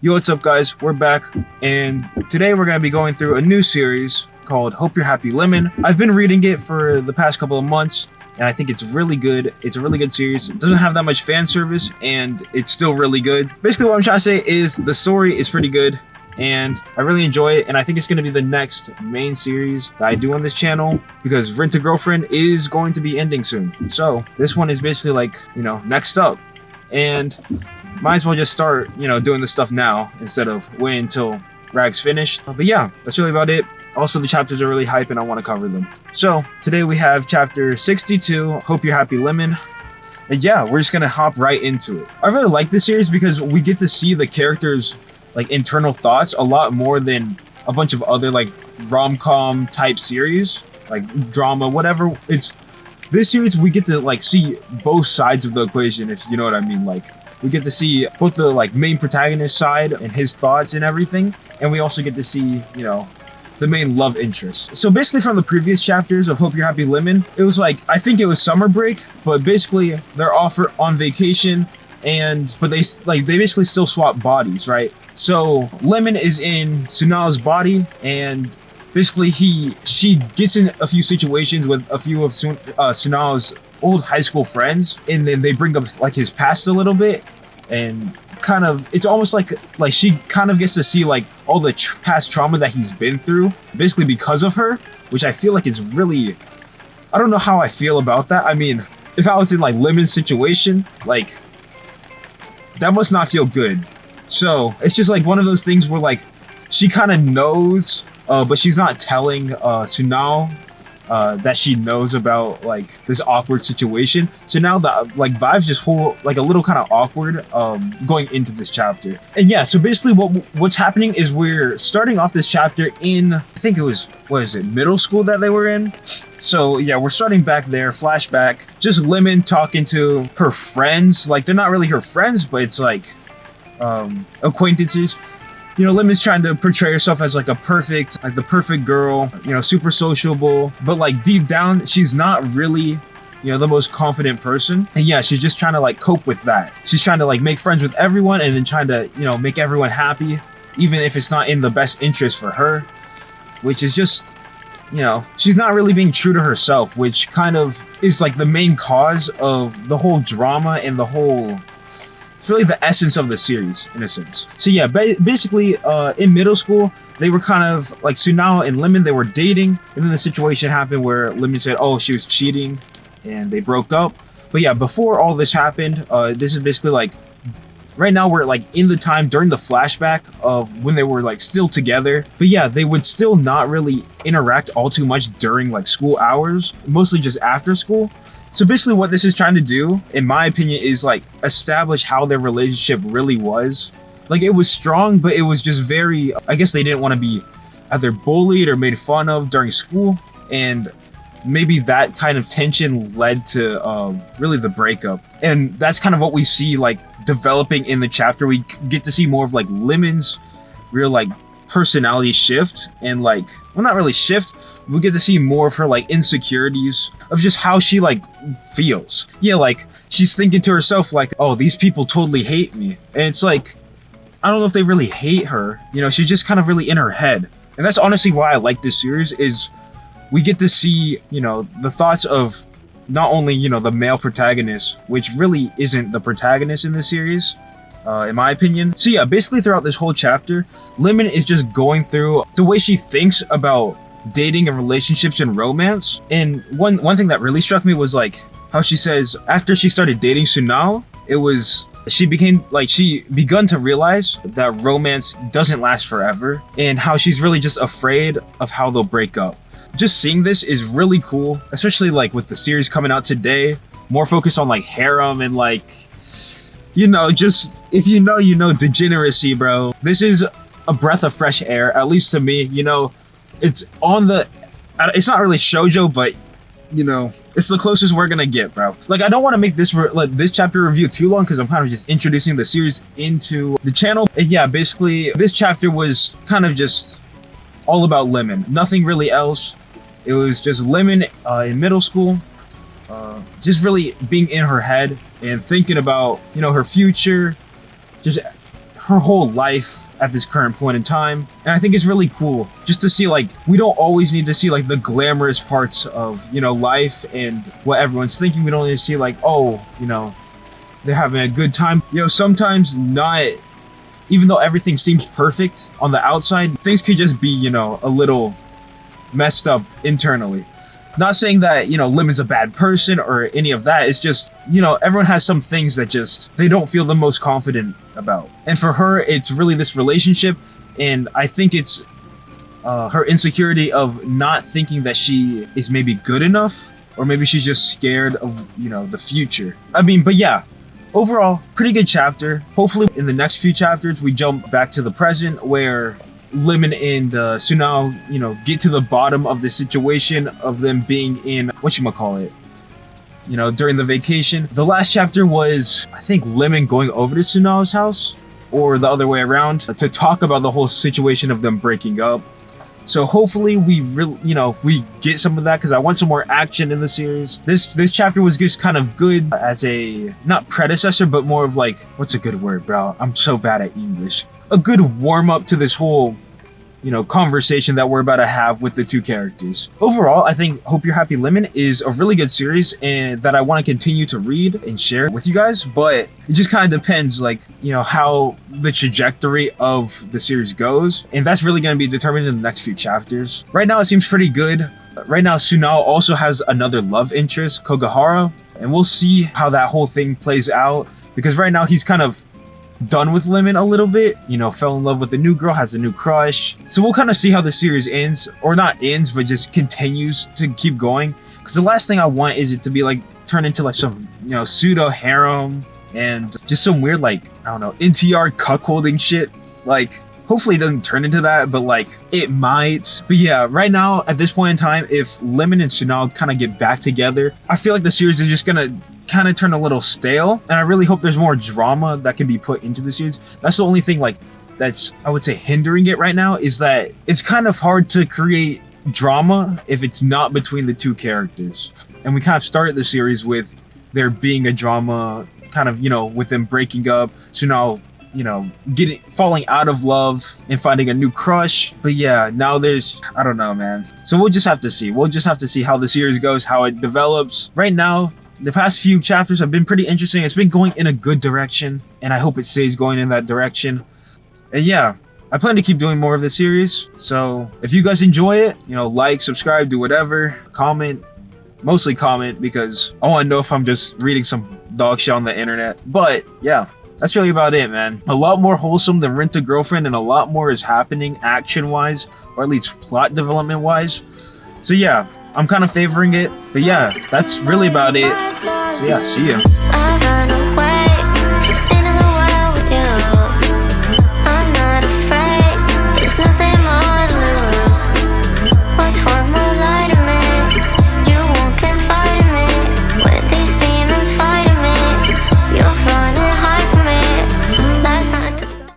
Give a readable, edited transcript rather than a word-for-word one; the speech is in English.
Yo, what's up guys? We're back, and today we're going to be going through a new series called Hope You're Happy Lemon. I've been reading it for the past couple of months, and I think it's really good. It's a really good series. It doesn't have that much fan service, and it's still really good. Basically what I'm trying to say is the story is pretty good, and I really enjoy it, and I think it's going to be the next main series that I do on this channel, because Rent a Girlfriend is going to be ending soon. So this one is basically like, next up. And might as well just start, doing this stuff now instead of waiting until Rag's finished. But yeah, that's really about it. Also, the chapters are really hype and I want to cover them. So today we have chapter 62, Hope You're Happy Lemon. And yeah, we're just going to hop right into it. I really like this series because we get to see the characters' internal thoughts a lot more than a bunch of other rom-com type series, like drama, whatever. This series, we get to see both sides of the equation, if you know what I mean. We get to see both the main protagonist side and his thoughts and everything, and we also get to see, the main love interest. So basically from the previous chapters of Hope You're Happy Lemon, it was I think it was summer break, but basically they're off on vacation, but they basically still swap bodies, right? So Lemon is in Sunao's body, and basically she gets in a few situations with a few of Sunao's old high school friends, and then they bring up his past a little bit, and kind of it's almost like she kind of gets to see all the past trauma that he's been through, basically because of her, which I feel is really, I don't know how I feel about that. I mean, if I was in Lemon's situation, that must not feel good. So it's just one of those things where she kind of knows, but she's not telling Sunao that she knows about this awkward situation. So now the vibes just whole a little kind of awkward going into this chapter. And yeah, so basically what's happening is we're starting off this chapter in, I think it was, middle school that they were in. So yeah, we're starting back there, flashback. Just Lemon talking to her friends. They're not really her friends, but it's acquaintances. Lemon's trying to portray herself as the perfect girl, super sociable, but deep down, she's not really, the most confident person. And yeah, she's just trying to cope with that. She's trying to make friends with everyone, and then trying to, make everyone happy, even if it's not in the best interest for her, which is just, she's not really being true to herself, which kind of is the main cause of the whole drama and the whole, it's really the essence of the series, in a sense. So yeah, basically, in middle school, they were kind of Sunao and Lemon, they were dating, and then the situation happened where Lemon said, oh, she was cheating, and they broke up. But yeah, before all this happened, this is basically right now we're in the time during the flashback of when they were still together. But yeah, they would still not really interact all too much during school hours, mostly just after school. So basically what this is trying to do, in my opinion, is establish how their relationship really was. It was strong, but it was just very, I guess they didn't want to be either bullied or made fun of during school. And maybe that kind of tension led to really the breakup. And that's kind of what we see developing in the chapter. We get to see more of Lemon's real personality shift, and well, not really shift, we get to see more of her insecurities of just how she feels. Yeah, she's thinking to herself oh, these people totally hate me, and it's I don't know if they really hate her, she's just kind of really in her head. And that's honestly why I like this series, is we get to see the thoughts of not only the male protagonist, which really isn't the protagonist in this series, in my opinion. So yeah, basically throughout this whole chapter, Lemon is just going through the way she thinks about dating and relationships and romance. And one thing that really struck me was how she says after she started dating Sunao, she begun to realize that romance doesn't last forever, and how she's really just afraid of how they'll break up. Just seeing this is really cool, especially with the series coming out today, more focused on harem and just, if degeneracy, bro. This is a breath of fresh air, at least to me. It's it's not really shoujo, but it's the closest we're gonna get, bro. I don't want to make this chapter review too long, because I'm kind of just introducing the series into the channel. And yeah, basically this chapter was kind of just all about Lemon, nothing really else. It was just Lemon in middle school, just really being in her head and thinking about her future, just her whole life at this current point in time. And I think it's really cool just to see, like, we don't always need to see like the glamorous parts of, you know, life and what everyone's thinking. We don't need to see like, oh, you know, they're having a good time. You know, sometimes not, even though everything seems perfect on the outside, things could just be, you know, a little messed up internally. Not saying that, you know, Lemon's a bad person or any of that. It's just, you know, everyone has some things that just, they don't feel the most confident about. And for her, it's really this relationship. And I think it's her insecurity of not thinking that she is maybe good enough, or maybe she's just scared of, you know, the future. I mean, but yeah, overall, pretty good chapter. Hopefully in the next few chapters, we jump back to the present where Lemon and Sunao, you know, get to the bottom of the situation of them being in, whatchamacallit, you know, during the vacation. The last chapter was, I think, Lemon going over to Sunao's house, or the other way around, to talk about the whole situation of them breaking up. So hopefully we really, you know, we get some of that, because I want some more action in the series. This chapter was just kind of good as a, not predecessor, but more of like, what's a good word, bro? I'm so bad at English. A good warm up to this whole, you know, conversation that we're about to have with the two characters. Overall, I think Hope You're Happy Lemon is a really good series and that I want to continue to read and share with you guys, but it just kind of depends, like, you know, how the trajectory of the series goes, and that's really going to be determined in the next few chapters. Right now, it seems pretty good. Right now, Sunao also has another love interest, Kogahara, and we'll see how that whole thing plays out, because right now he's kind of done with Lemon a little bit, you know, fell in love with a new girl, has a new crush. So we'll kind of see how the series ends, or not ends, but just continues to keep going. Because the last thing I want is it to be like turn into like some, you know, pseudo harem and just some weird, like, I don't know, NTR cuckolding shit. Like, hopefully it doesn't turn into that, but like it might. But yeah, right now at this point in time, if Lemon and Sunao kind of get back together, I feel like the series is just gonna kind of turn a little stale, and I really hope there's more drama that can be put into the series. That's the only thing, like, that's, I would say, hindering it right now, is that it's kind of hard to create drama if it's not between the two characters. And we kind of started the series with there being a drama, kind of, you know, with them breaking up, so now, you know, falling out of love and finding a new crush. But yeah, now there's, I don't know, man. So we'll just have to see. We'll just have to see how the series goes, how it develops. Right now, the past few chapters have been pretty interesting. It's been going in a good direction, and I hope it stays going in that direction. And yeah, I plan to keep doing more of this series. So if you guys enjoy it, you know, like, subscribe, do whatever, comment. Mostly comment, because I want to know if I'm just reading some dog shit on the internet. But yeah, that's really about it, man. A lot more wholesome than Rent a Girlfriend, and a lot more is happening action-wise, or at least plot development-wise. So yeah, I'm kind of favoring it. But yeah, that's really about it. So yeah, see ya.